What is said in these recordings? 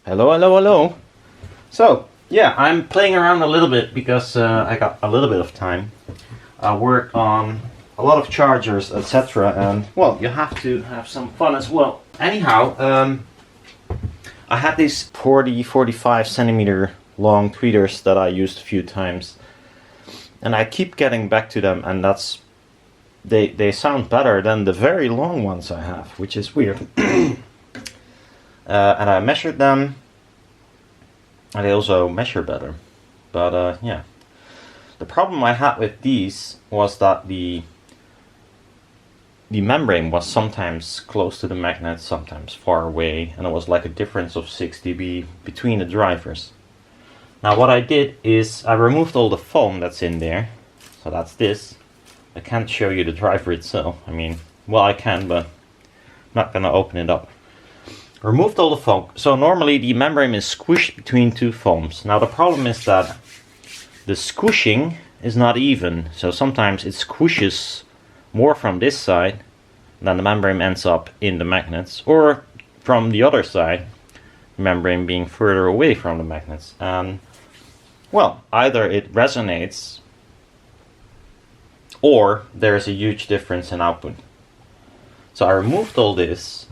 Hello, hello, hello. So, yeah, I'm playing around a little bit because I got a little bit of time. I worked on a lot of chargers, etc. And, well, you have to have some fun as well. Anyhow, I had these 45 centimeter long tweeters that I used a few times. And I keep getting back to them, and they sound better than the very long ones I have, which is weird. And I measured them, and they also measure better. But yeah, the problem I had with these was that the membrane was sometimes close to the magnet, sometimes far away, and it was like a difference of 6 dB between the drivers. Now what I did is I removed all the foam that's in there. So that's this. I can't show you the driver itself. I mean, well, I can, but I'm not gonna open it up. Removed all the foam. So normally the membrane is squished between two foams. Now the problem is that the squishing is not even. So sometimes it squishes more from this side than the membrane ends up in the magnets, or from the other side, the membrane being further away from the magnets. And well, either it resonates or there's a huge difference in output. So I removed all this.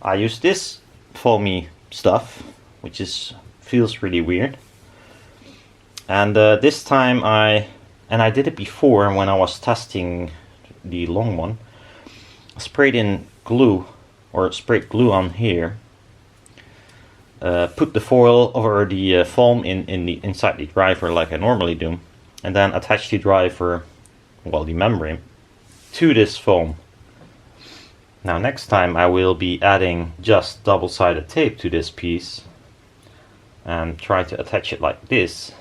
I used this foamy stuff, which feels really weird. And this time I did it before when I was testing the long one. I sprayed in glue, or sprayed glue on here. Put the foil or the foam inside the driver like I normally do, and then attach the driver, well, the membrane, to this foam. Now next time I will be adding just double-sided tape to this piece and try to attach it like this,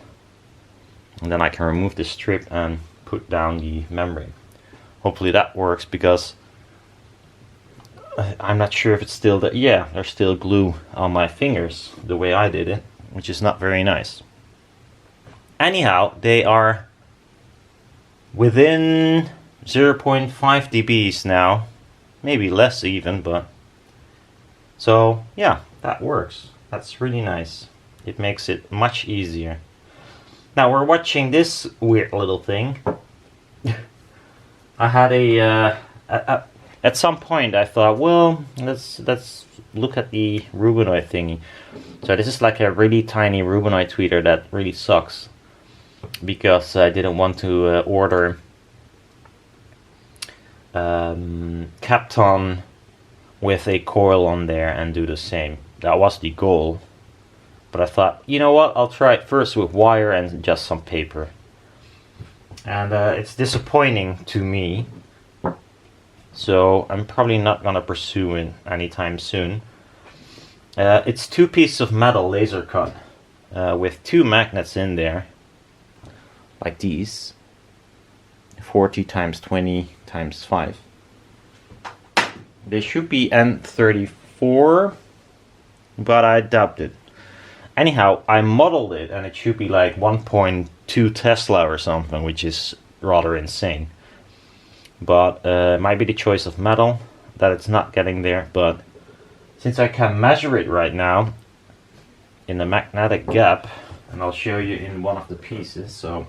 and then I can remove the strip and put down the membrane. Hopefully that works, because I'm not sure if it's still there. Yeah, there's still glue on my fingers the way I did it, which is not very nice. Anyhow, they are within 0.5 dBs now, maybe less even, but so yeah, that works. That's really nice. It makes it much easier. Now we're watching this weird little thing. I had at some point I thought, well, let's look at the Rubanoid thingy. So this is like a really tiny Rubanoid tweeter that really sucks, because I didn't want to order Kapton with a coil on there and do the same. That was the goal, but I thought, you know what, I'll try it first with wire and just some paper. And it's disappointing to me, so I'm probably not gonna pursue it anytime soon. It's 2 pieces of metal laser cut with 2 magnets in there, like these, 40 times 20 times 5. They should be N34, but I doubt it. Anyhow, I modeled it and it should be like 1.2 Tesla or something, which is rather insane. But it might be the choice of metal that it's not getting there. But since I can measure it right now in the magnetic gap, and I'll show you in one of the pieces. So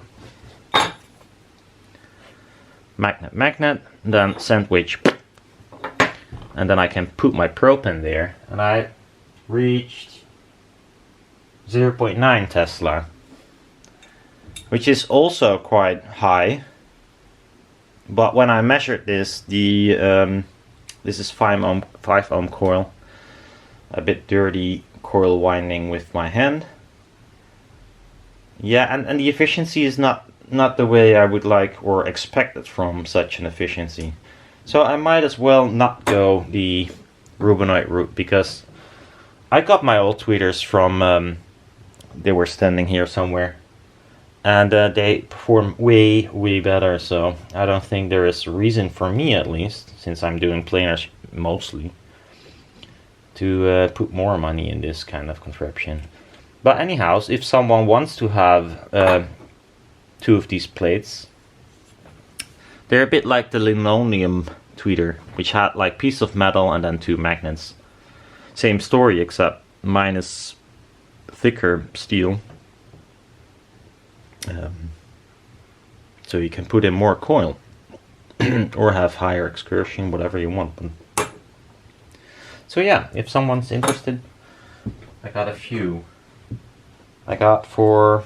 magnet, then sandwich, and then I can put my probe in there, and I reached 0.9 Tesla, which is also quite high. But when I measured this, this is 5 ohm coil, a bit dirty coil winding with my hand. Yeah, and the efficiency is not the way I would like or expect it from such an efficiency. So I might as well not go the Rubanoid route, because I got my old tweeters from, they were standing here somewhere, and they perform way better. So I don't think there is a reason for me, at least, since I'm doing planers mostly, to put more money in this kind of contraption. But anyhow, if someone wants to have 2 of these plates, they're a bit like the linoleum tweeter, which had like piece of metal and then 2 magnets. Same story, except mine is thicker steel. So you can put in more coil or have higher excursion, whatever you want. So yeah, if someone's interested, I got a few. I got for...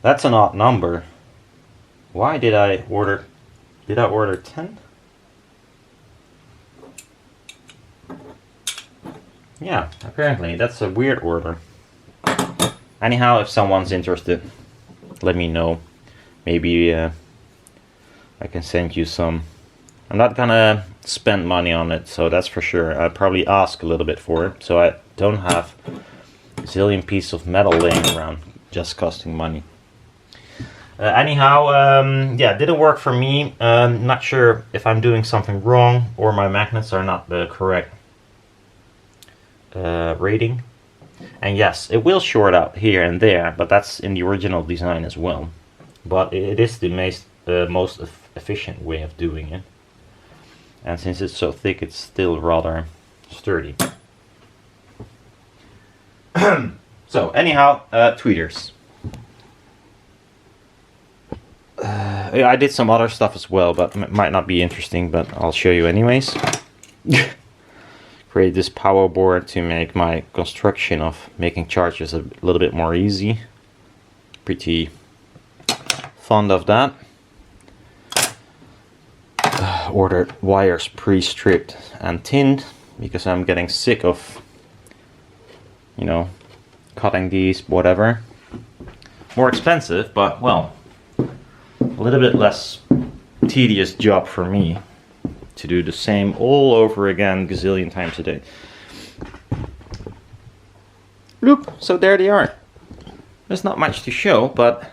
That's an odd number. Why did I order... Did I order 10? Yeah, apparently that's a weird order. Anyhow, if someone's interested, let me know. Maybe I can send you some. I'm not gonna spend money on it, so that's for sure. I'll probably ask a little bit for it, so I don't have a zillion pieces of metal laying around just costing money. Anyhow, yeah, didn't work for me. Not sure if I'm doing something wrong or my magnets are not the correct rating. And yes, it will short out here and there, but that's in the original design as well. But it is the most efficient way of doing it. And since it's so thick, it's still rather sturdy. So anyhow, tweeters. Yeah, I did some other stuff as well, but it might not be interesting, but I'll show you anyways. Create this power board to make my construction of making chargers a little bit more easy. Pretty fond of that. Ordered wires pre-stripped and tinned because I'm getting sick of, you know, cutting these, whatever. More expensive, but well, a little bit less tedious job for me to do the same all over again gazillion times a day. Look, so there they are. There's not much to show, but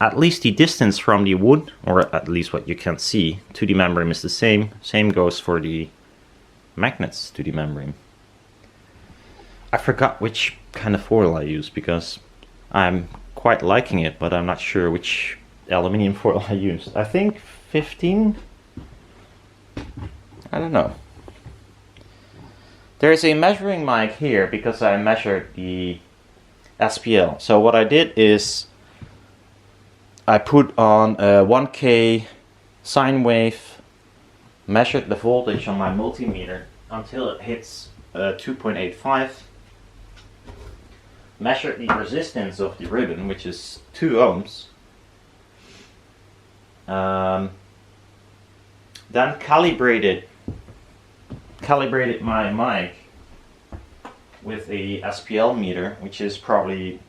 at least the distance from the wood, or at least what you can see, to the membrane is the same. Same goes for the magnets to the membrane. I forgot which kind of foil I use because I'm quite liking it, but I'm not sure which aluminium foil I used. I think 15? I don't know. There's a measuring mic here because I measured the SPL. So what I did is I put on a 1K sine wave, measured the voltage on my multimeter until it hits 2.85, measured the resistance of the ribbon, which is 2 ohms, then calibrated my mic with a SPL meter, which is probably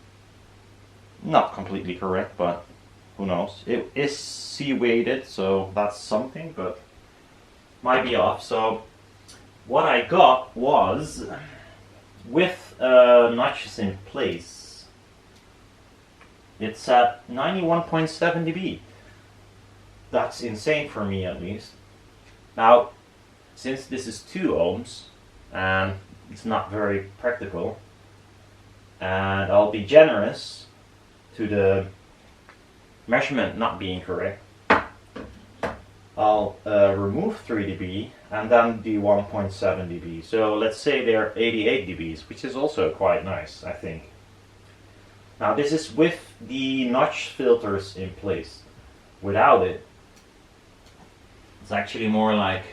not completely correct, but who knows. It is C-weighted, so that's something, but might be off. So what I got was, with notches in place, it's at 91.7 dB. That's insane for me, at least. Now, since this is 2 ohms, and it's not very practical, and I'll be generous to the measurement not being correct, I'll remove 3 dB and then do 1.7 dB. So let's say they're 88 dBs, which is also quite nice, I think. Now this is with the notch filters in place. Without it, it's actually more like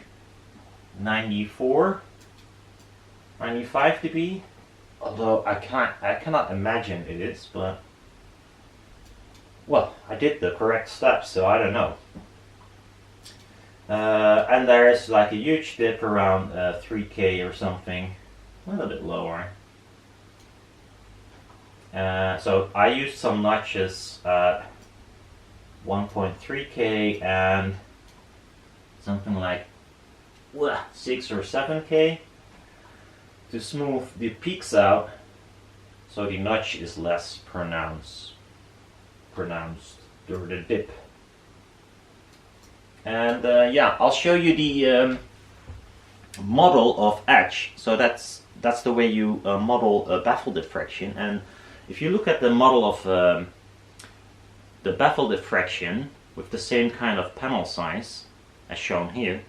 94, 95 dB. Although I cannot imagine it is, but well, I did the correct steps, so I don't know. And there's like a huge dip around 3K or something, a little bit lower. So I used some notches at 1.3K and something like 6 or 7K to smooth the peaks out, so the notch is less pronounced or the dip. And yeah, I'll show you the model of edge. So that's the way you model baffle diffraction. And if you look at the model of the baffle diffraction with the same kind of panel size as shown here,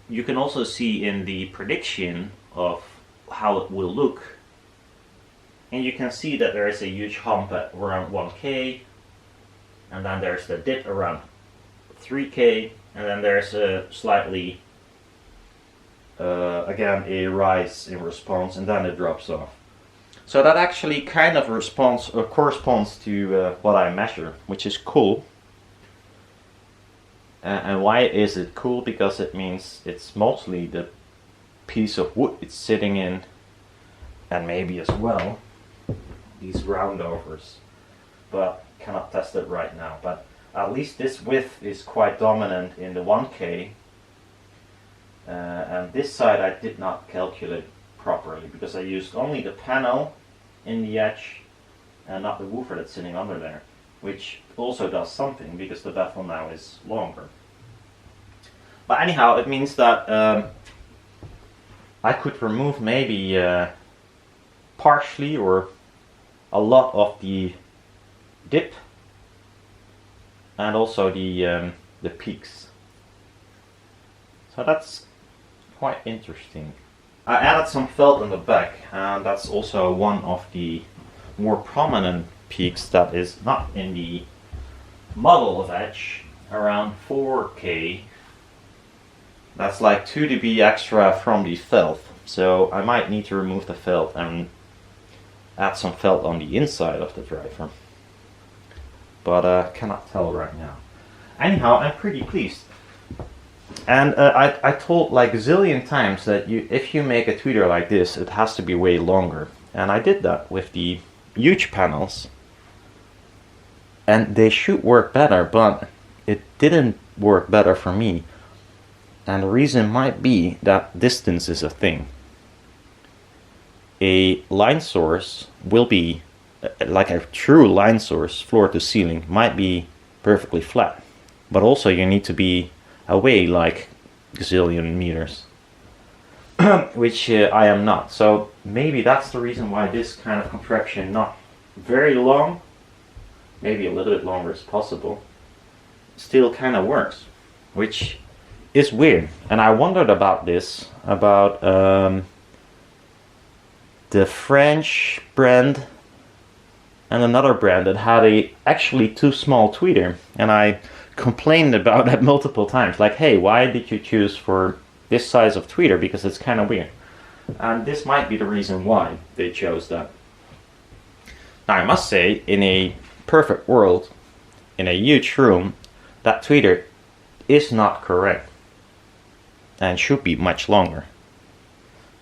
you can also see in the prediction of how it will look, and you can see that there is a huge hump at around 1K, and then there's the dip around 3K, and then there's a slightly again a rise in response, and then it drops off. So that actually kind of corresponds to what I measure, which is cool. And why is it cool? Because it means it's mostly the piece of wood it's sitting in, and maybe as well these roundovers, but cannot test it right now. But at least this width is quite dominant in the 1K, and this side I did not calculate properly because I used only the panel in the edge and not the woofer that's sitting under there, which also does something because the bevel now is longer. But anyhow, it means that I could remove maybe partially or a lot of the dip and also the peaks. So that's quite interesting. I added some felt in the back, and that's also one of the more prominent peaks that is not in the model of edge, around 4K. That's like 2 dB extra from the felt, so I might need to remove the felt and add some felt on the inside of the driver, but cannot tell right now. Anyhow, I'm pretty pleased. And I told like a zillion times that if you make a tweeter like this, it has to be way longer. And I did that with the huge panels. And they should work better, but it didn't work better for me. And the reason might be that distance is a thing. A line source will be, like a true line source, floor to ceiling, might be perfectly flat. But also you need to be away like gazillion meters, which I am not. So maybe that's the reason why this kind of contraption, not very long, maybe a little bit longer is possible, still kind of works, which is weird. And I wondered about this, about the French brand and another brand that had a actually too small tweeter, and I complained about that multiple times, like, hey, why did you choose for this size of tweeter, because it's kind of weird. And this might be the reason why they chose that. Now I must say, in a perfect world, in a huge room, that tweeter is not correct and should be much longer.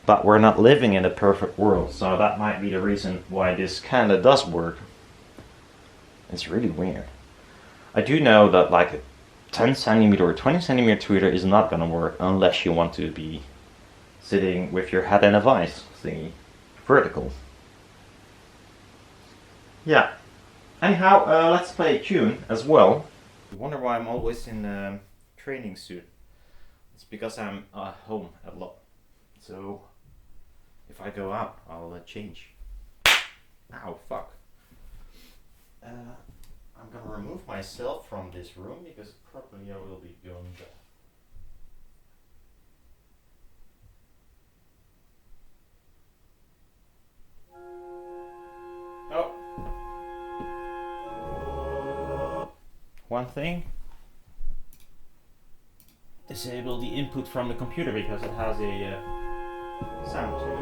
But we're not living in a perfect world, so that might be the reason why this kind of does work. It's really weird. I do know that like a 10 centimeter or 20 centimeter tweeter is not gonna work unless you want to be sitting with your head in a vice thingy, vertical. Yeah. Anyhow, let's play a tune as well. You wonder why I'm always in a training suit. It's because I'm home a lot. So if I go out, I'll change. Ow, fuck. I'm gonna remove myself from this room because probably I will be going deaf. Oh. One thing. Disable the input from the computer because it has a sound to it.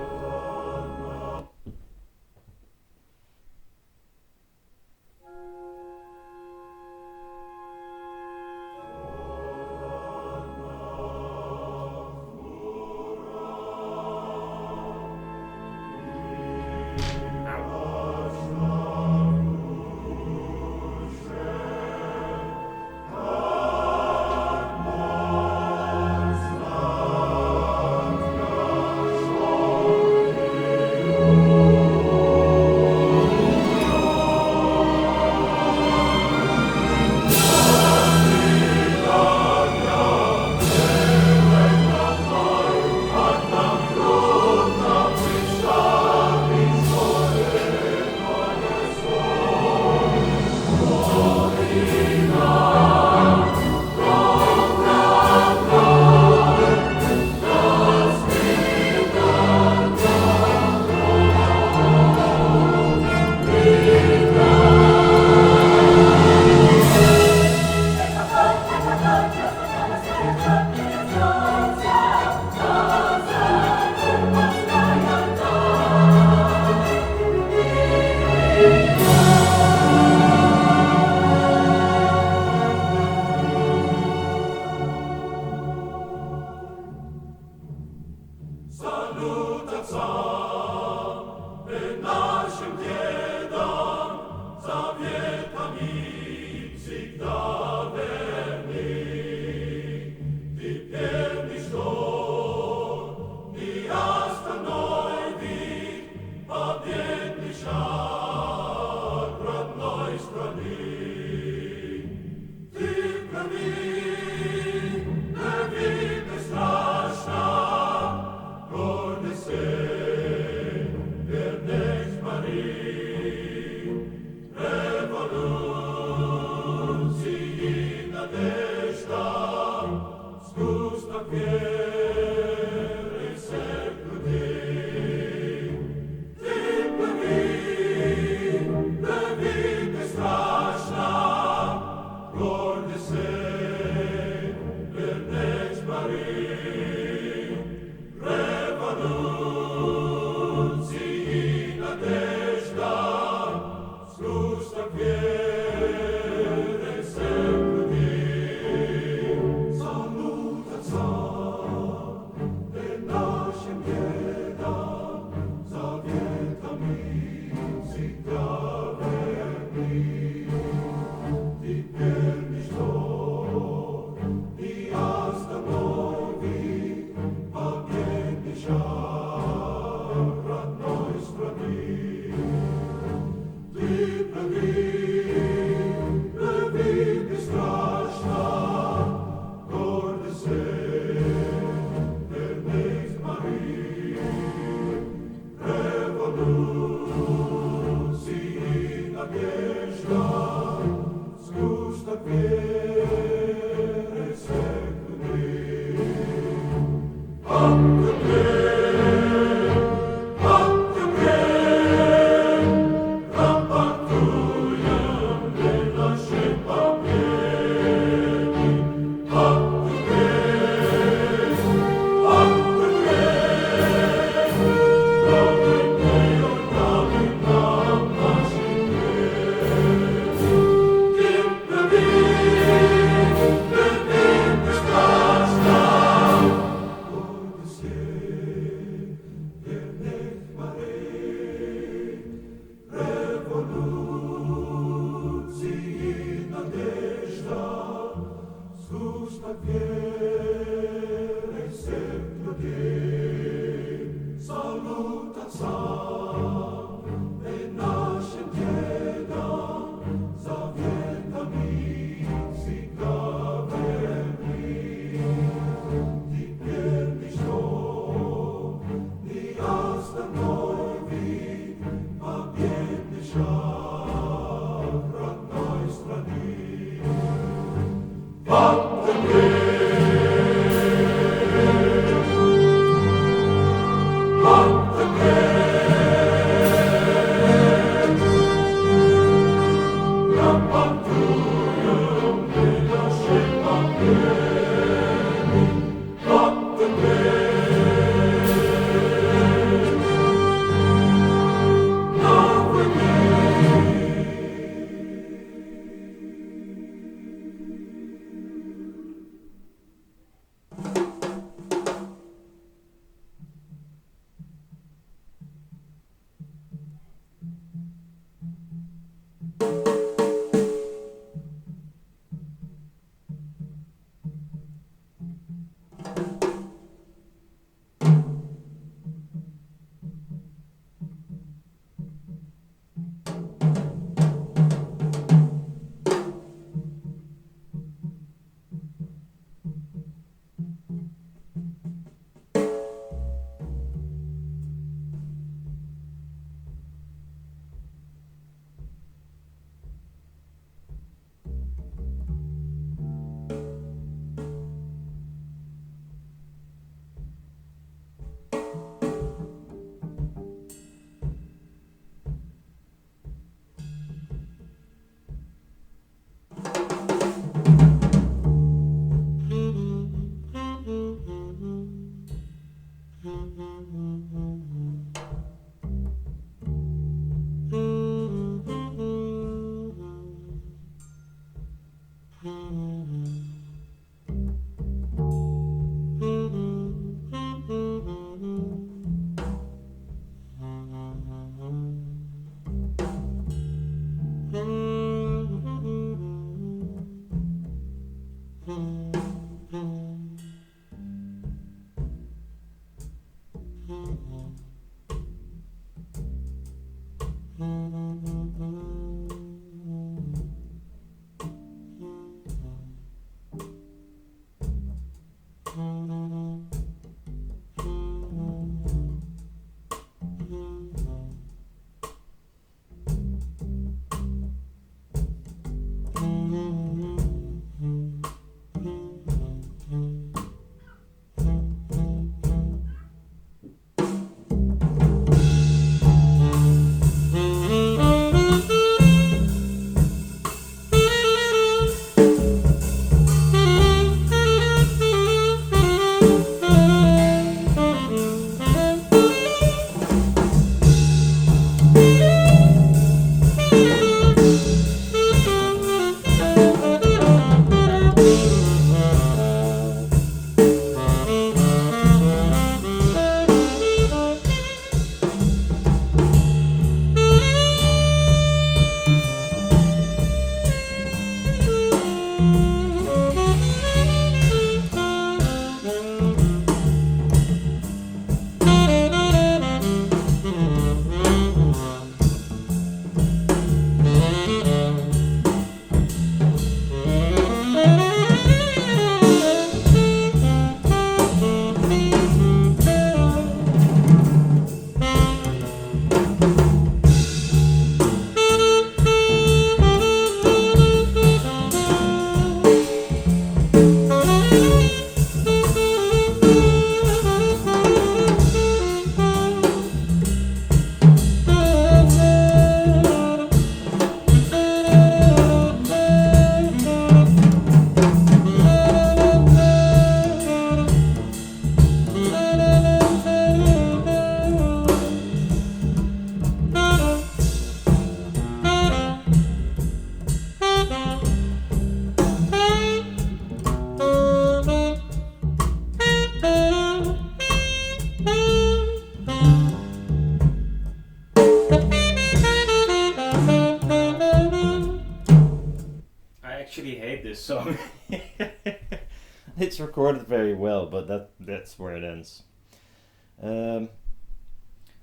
It's recorded very well, but that's where it ends.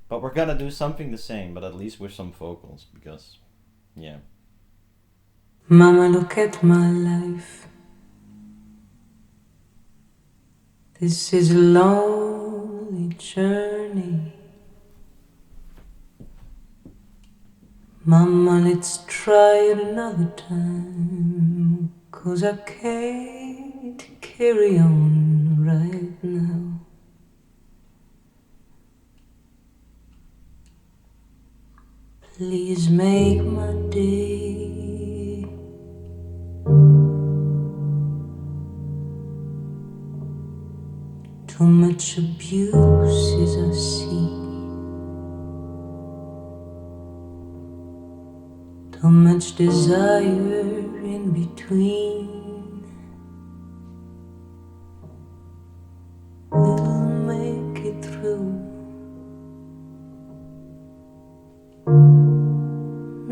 But we're gonna do something the same, but at least with some vocals, because, yeah. Mama, look at my life. This is a lonely journey. Mama, let's try it another time, 'cause I can't carry on right now. Please make my day. Too much abuse as I see. Too much desire in between. We'll make it through.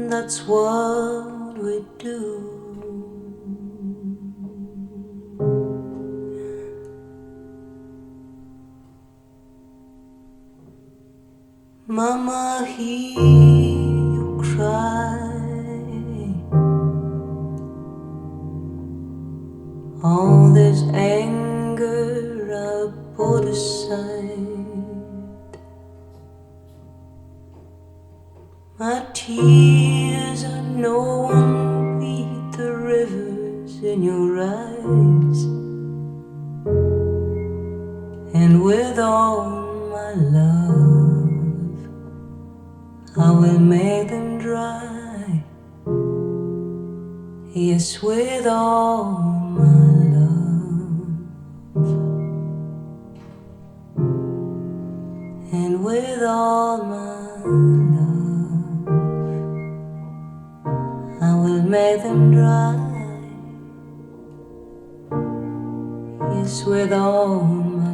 That's what we do. Mama, hear you cry. All this anger I put aside. My tears, I know won't beat the rivers in your eyes. And with all my love, I will make them dry. Yes, with all my love, and with all my love, I will make them dry. Yes, with all my love.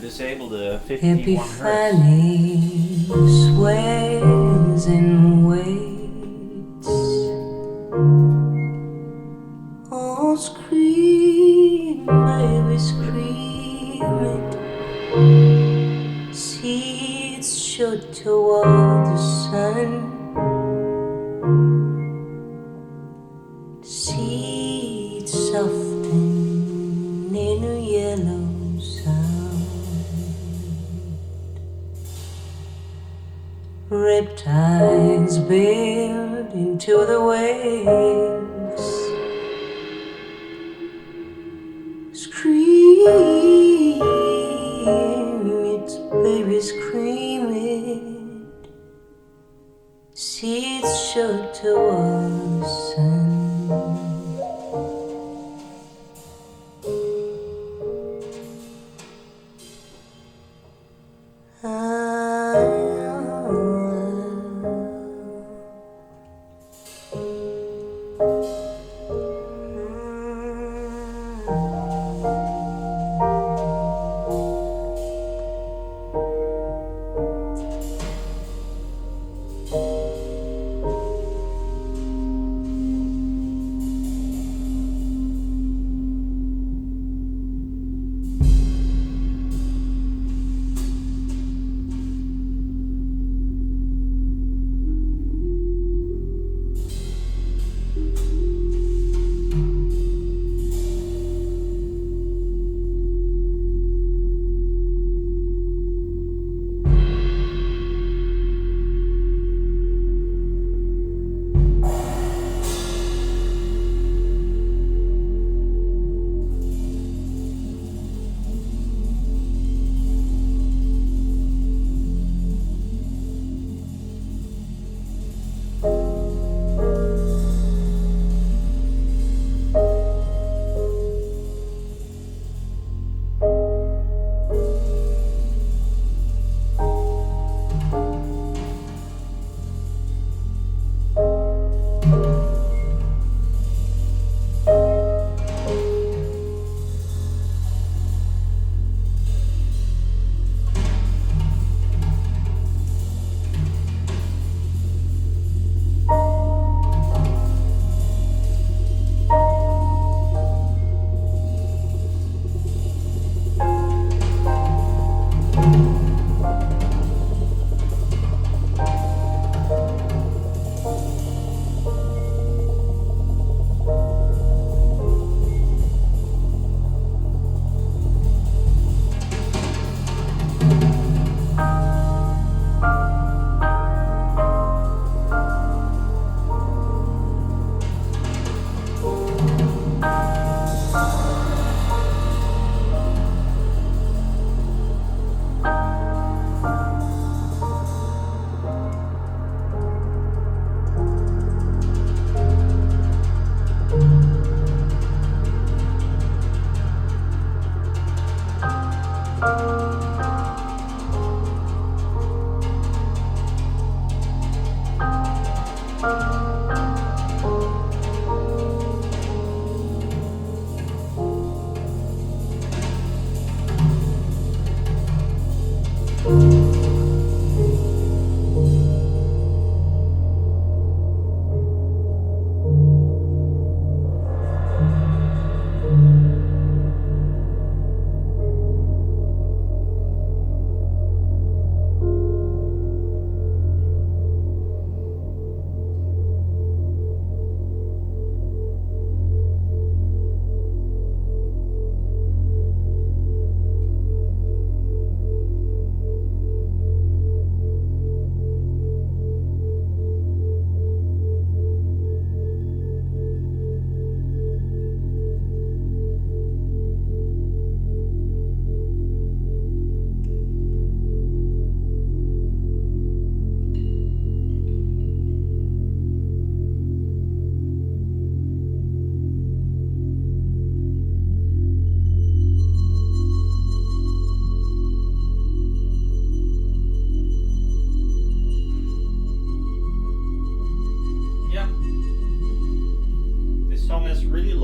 Disable the 51 Epiphany sways and waits. Oh, scream, baby, scream it. Seeds shot toward the sun. Seeds soften in a yellow sound. Riptides build into the waves. Scream it, baby, scream it. Seeds show toward the sun.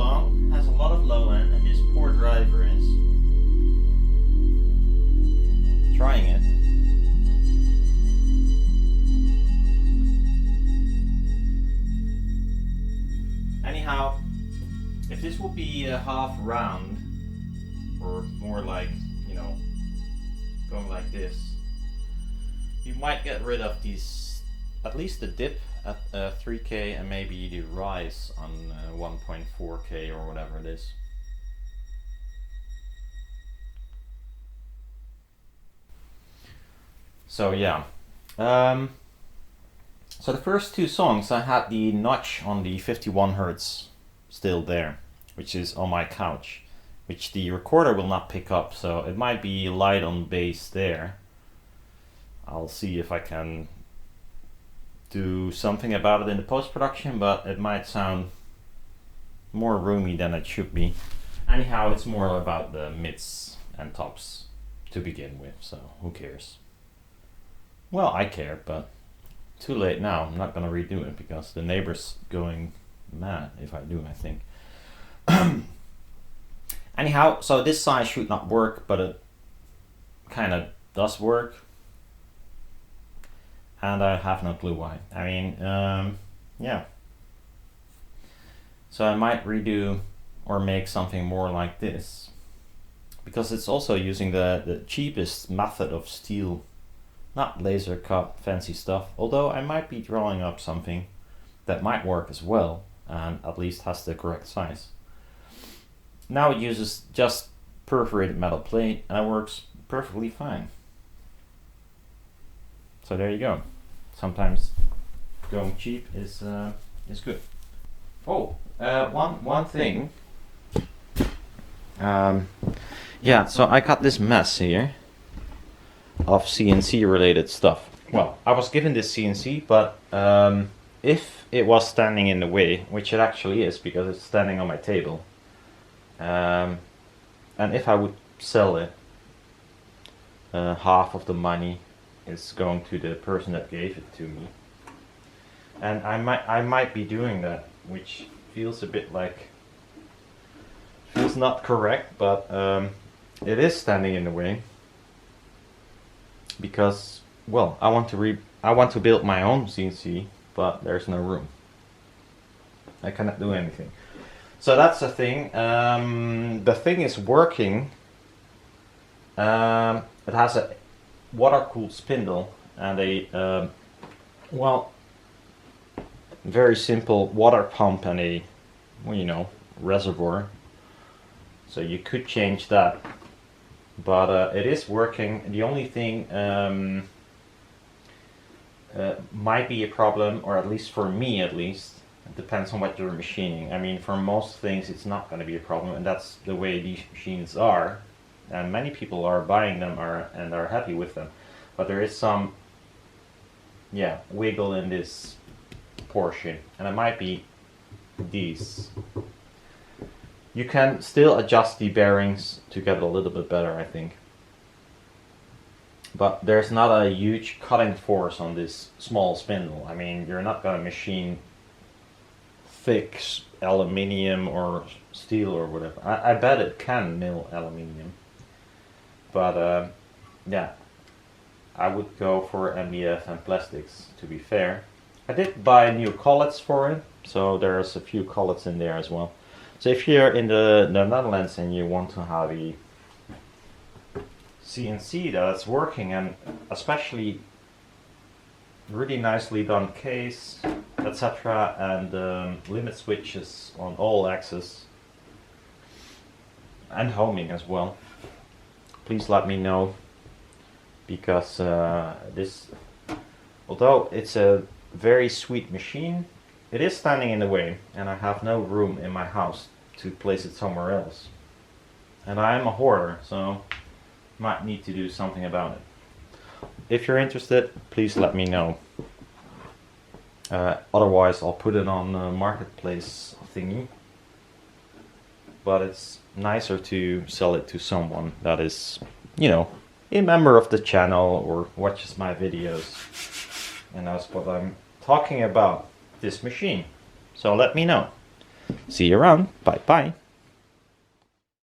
long, has a lot of low end, and this poor driver is trying it. Anyhow, if this would be a half round, or more like, you know, going like this, you might get rid of these, at least the dip at 3K and maybe the rise on 1.4K or whatever it is. So yeah, so the first two songs I had the notch on the 51 Hertz still there, which is on my couch, which the recorder will not pick up, so it might be light on bass there. I'll see if I can do something about it in the post-production, but it might sound more roomy than it should be. Anyhow, it's more about the mids and tops to begin with, so who cares? Well, I care, but too late now. I'm not gonna redo it because the neighbor's going mad if I do, I think. Anyhow, so this size should not work, but it kind of does work. And I have no clue why. I mean, yeah. So I might redo or make something more like this, because it's also using the cheapest method of steel, not laser cut fancy stuff, although I might be drawing up something that might work as well and at least has the correct size. Now it uses just perforated metal plate and it works perfectly fine. So there you go. Sometimes going cheap is good. Oh, one thing. Yeah, so I got this mess here of CNC related stuff. Well, I was given this CNC, but if it was standing in the way, which it actually is because it's standing on my table, and if I would sell it, half of the money is going to the person that gave it to me, and I might be doing that, which feels a bit like, feels not correct, but it is standing in the way because, well, I want to build my own CNC, but there's no room. I cannot do anything. So that's the thing. The thing is working. It has a water-cooled spindle and a well, very simple water pump and a, well, you know, reservoir. So you could change that, but it is working. The only thing might be a problem, or at least for me at least, it depends on what you're machining. I mean, for most things it's not going to be a problem, and that's the way these machines are, and many people are buying them and are happy with them. But there is some, yeah, wiggle in this portion, and it might be these. You can still adjust the bearings to get it a little bit better, I think. But there's not a huge cutting force on this small spindle. I mean, you're not going to machine thick aluminium or steel or whatever. I bet it can mill aluminium. But yeah, I would go for MDF and plastics, to be fair. I did buy new collets for it, so there's a few collets in there as well. So if you're in the Netherlands and you want to have a CNC that's working, and especially really nicely done case, etc., and limit switches on all axes, and homing as well, please let me know, because this, although it's a very sweet machine, it is standing in the way, and I have no room in my house to place it somewhere else. And I am a hoarder, so might need to do something about it. If you're interested, please let me know. Otherwise, I'll put it on the marketplace thingy. But it's nicer to sell it to someone that is, you know, a member of the channel or watches my videos and knows what I'm talking about. This machine. So let me know. See you around. Bye bye.